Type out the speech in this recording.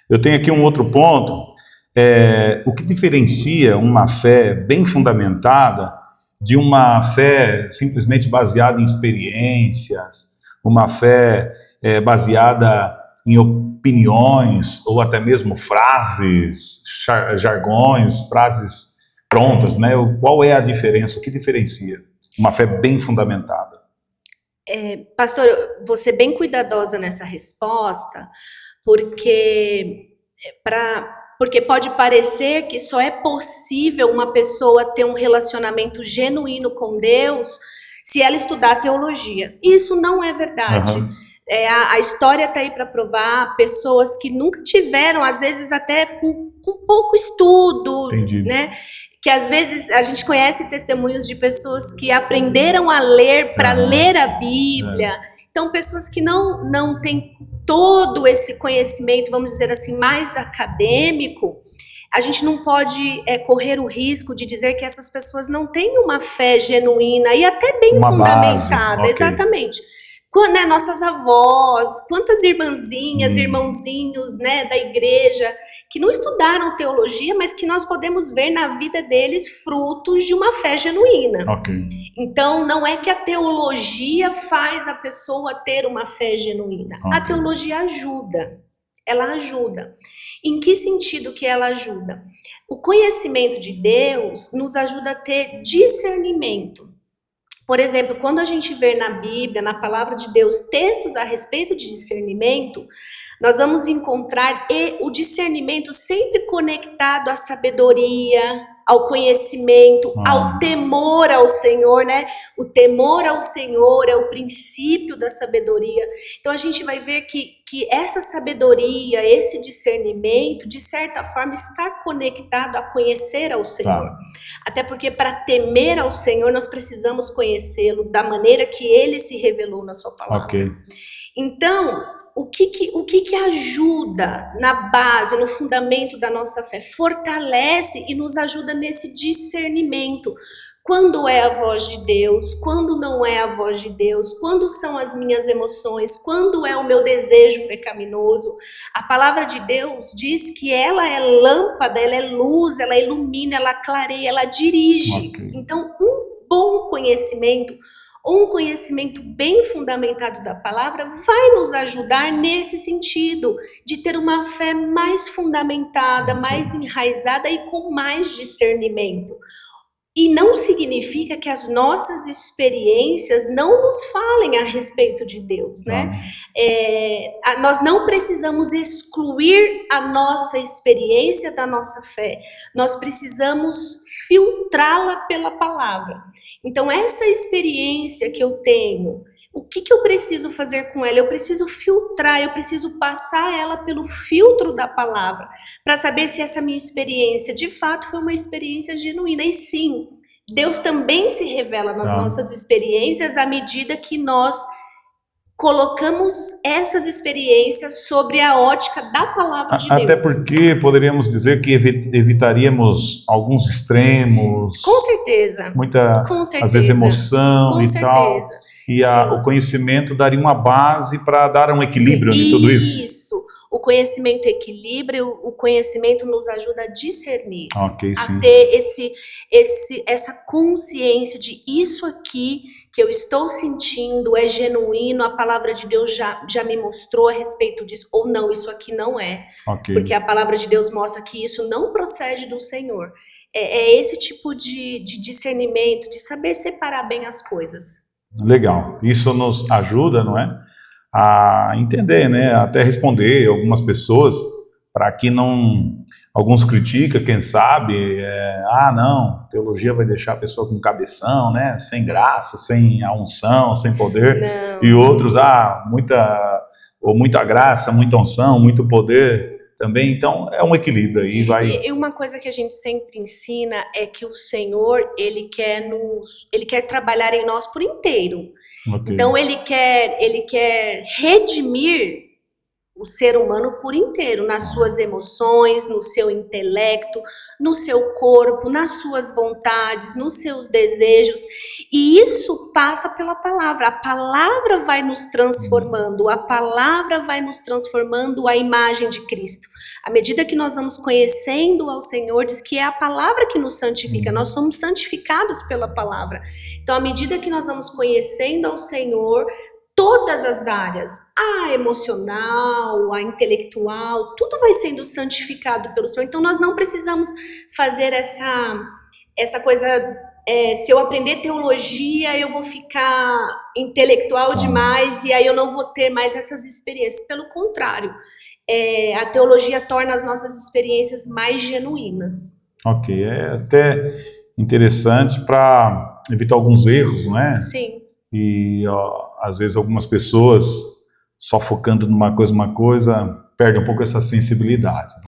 Eu tenho aqui um outro ponto. O que diferencia uma fé bem fundamentada de uma fé simplesmente baseada em experiências, uma fé baseada em opiniões ou até mesmo frases, jargões, frases prontas, né? Qual é a diferença? O que diferencia uma fé bem fundamentada? Pastor, vou ser bem cuidadosa nessa resposta, porque porque pode parecer que só é possível uma pessoa ter um relacionamento genuíno com Deus se ela estudar teologia. Isso não é verdade. Aham. A história está aí para provar pessoas que nunca tiveram, às vezes até com pouco estudo, Entendi. né? Que às vezes a gente conhece testemunhos de pessoas que aprenderam a ler para ler a Bíblia. Então, pessoas que não têm todo esse conhecimento, vamos dizer assim, mais acadêmico, a gente não pode correr o risco de dizer que essas pessoas não têm uma fé genuína e até bem Uma fundamentada. base, ok. Exatamente. Né, nossas avós, quantas irmãzinhas, irmãozinhos, né, da igreja, que não estudaram teologia, mas que nós podemos ver na vida deles frutos de uma fé genuína. Ok. Então, não é que a teologia faz a pessoa ter uma fé genuína. Ok. A teologia ajuda. Ela ajuda. Em que sentido que ela ajuda? O conhecimento de Deus nos ajuda a ter discernimento. Por exemplo, quando a gente vê na Bíblia, na palavra de Deus, textos a respeito de discernimento, nós vamos encontrar o discernimento sempre conectado à sabedoria, ao conhecimento, ao temor ao Senhor, né? O temor ao Senhor é o princípio da sabedoria. Então a gente vai ver que essa sabedoria, esse discernimento, de certa forma, está conectado a conhecer ao Senhor. Tá. Até porque para temer ao Senhor, nós precisamos conhecê-lo da maneira que ele se revelou na sua palavra. Ok. Então, o que ajuda na base, no fundamento da nossa fé? Fortalece e nos ajuda nesse discernimento. Quando é a voz de Deus, quando não é a voz de Deus, quando são as minhas emoções, quando é o meu desejo pecaminoso. A palavra de Deus diz que ela é lâmpada, ela é luz, ela ilumina, ela clareia, ela dirige. Ok. Então, um bom conhecimento, ou um conhecimento bem fundamentado da palavra, vai nos ajudar nesse sentido, de ter uma fé mais fundamentada, mais enraizada e com mais discernimento. E não significa que as nossas experiências não nos falem a respeito de Deus, né? Nós não precisamos excluir a nossa experiência da nossa fé. Nós precisamos filtrá-la pela palavra. Então, essa experiência que eu tenho, o que eu preciso fazer com ela? Eu preciso filtrar, eu preciso passar ela pelo filtro da palavra, para saber se essa minha experiência, de fato, foi uma experiência genuína. E sim, Deus também se revela nas nossas experiências à medida que nós colocamos essas experiências sobre a ótica da palavra de Deus. Até porque poderíamos dizer que evitaríamos alguns extremos. Com certeza. Muita, Com certeza. às vezes, emoção Com e certeza. tal. E o conhecimento daria uma base para dar um equilíbrio de tudo isso. Isso. O conhecimento equilibra, o conhecimento nos ajuda a discernir. Ok, sim. A ter essa consciência de isso aqui que eu estou sentindo é genuíno, a palavra de Deus já me mostrou a respeito disso, ou não, isso aqui não é. Ok. Porque a palavra de Deus mostra que isso não procede do Senhor. É esse tipo de discernimento, de saber separar bem as coisas. Legal. Isso nos ajuda, não é? A entender, né? Até responder algumas pessoas, para que não... Alguns criticam, quem sabe, não, teologia vai deixar a pessoa com cabeção, né? Sem graça, sem a unção, sem poder. Não. E outros, muita graça, muita unção, muito poder também. Então, é um equilíbrio aí, vai... E uma coisa que a gente sempre ensina é que o Senhor, Ele quer trabalhar em nós por inteiro. Okay. Então, Ele quer redimir o ser humano por inteiro, nas suas emoções, no seu intelecto, no seu corpo, nas suas vontades, nos seus desejos. E isso passa pela palavra. A palavra vai nos transformando, a palavra vai nos transformando à imagem de Cristo. À medida que nós vamos conhecendo ao Senhor, diz que é a palavra que nos santifica, nós somos santificados pela palavra. Então, à medida que nós vamos conhecendo ao Senhor, todas as áreas, a emocional, a intelectual, tudo vai sendo santificado pelo Senhor. Então, nós não precisamos fazer essa coisa, se eu aprender teologia, eu vou ficar intelectual demais e aí eu não vou ter mais essas experiências. Pelo contrário, a teologia torna as nossas experiências mais genuínas. Ok, é até interessante para evitar alguns erros, não é? Sim. E às vezes algumas pessoas, só focando numa coisa, perdem um pouco essa sensibilidade.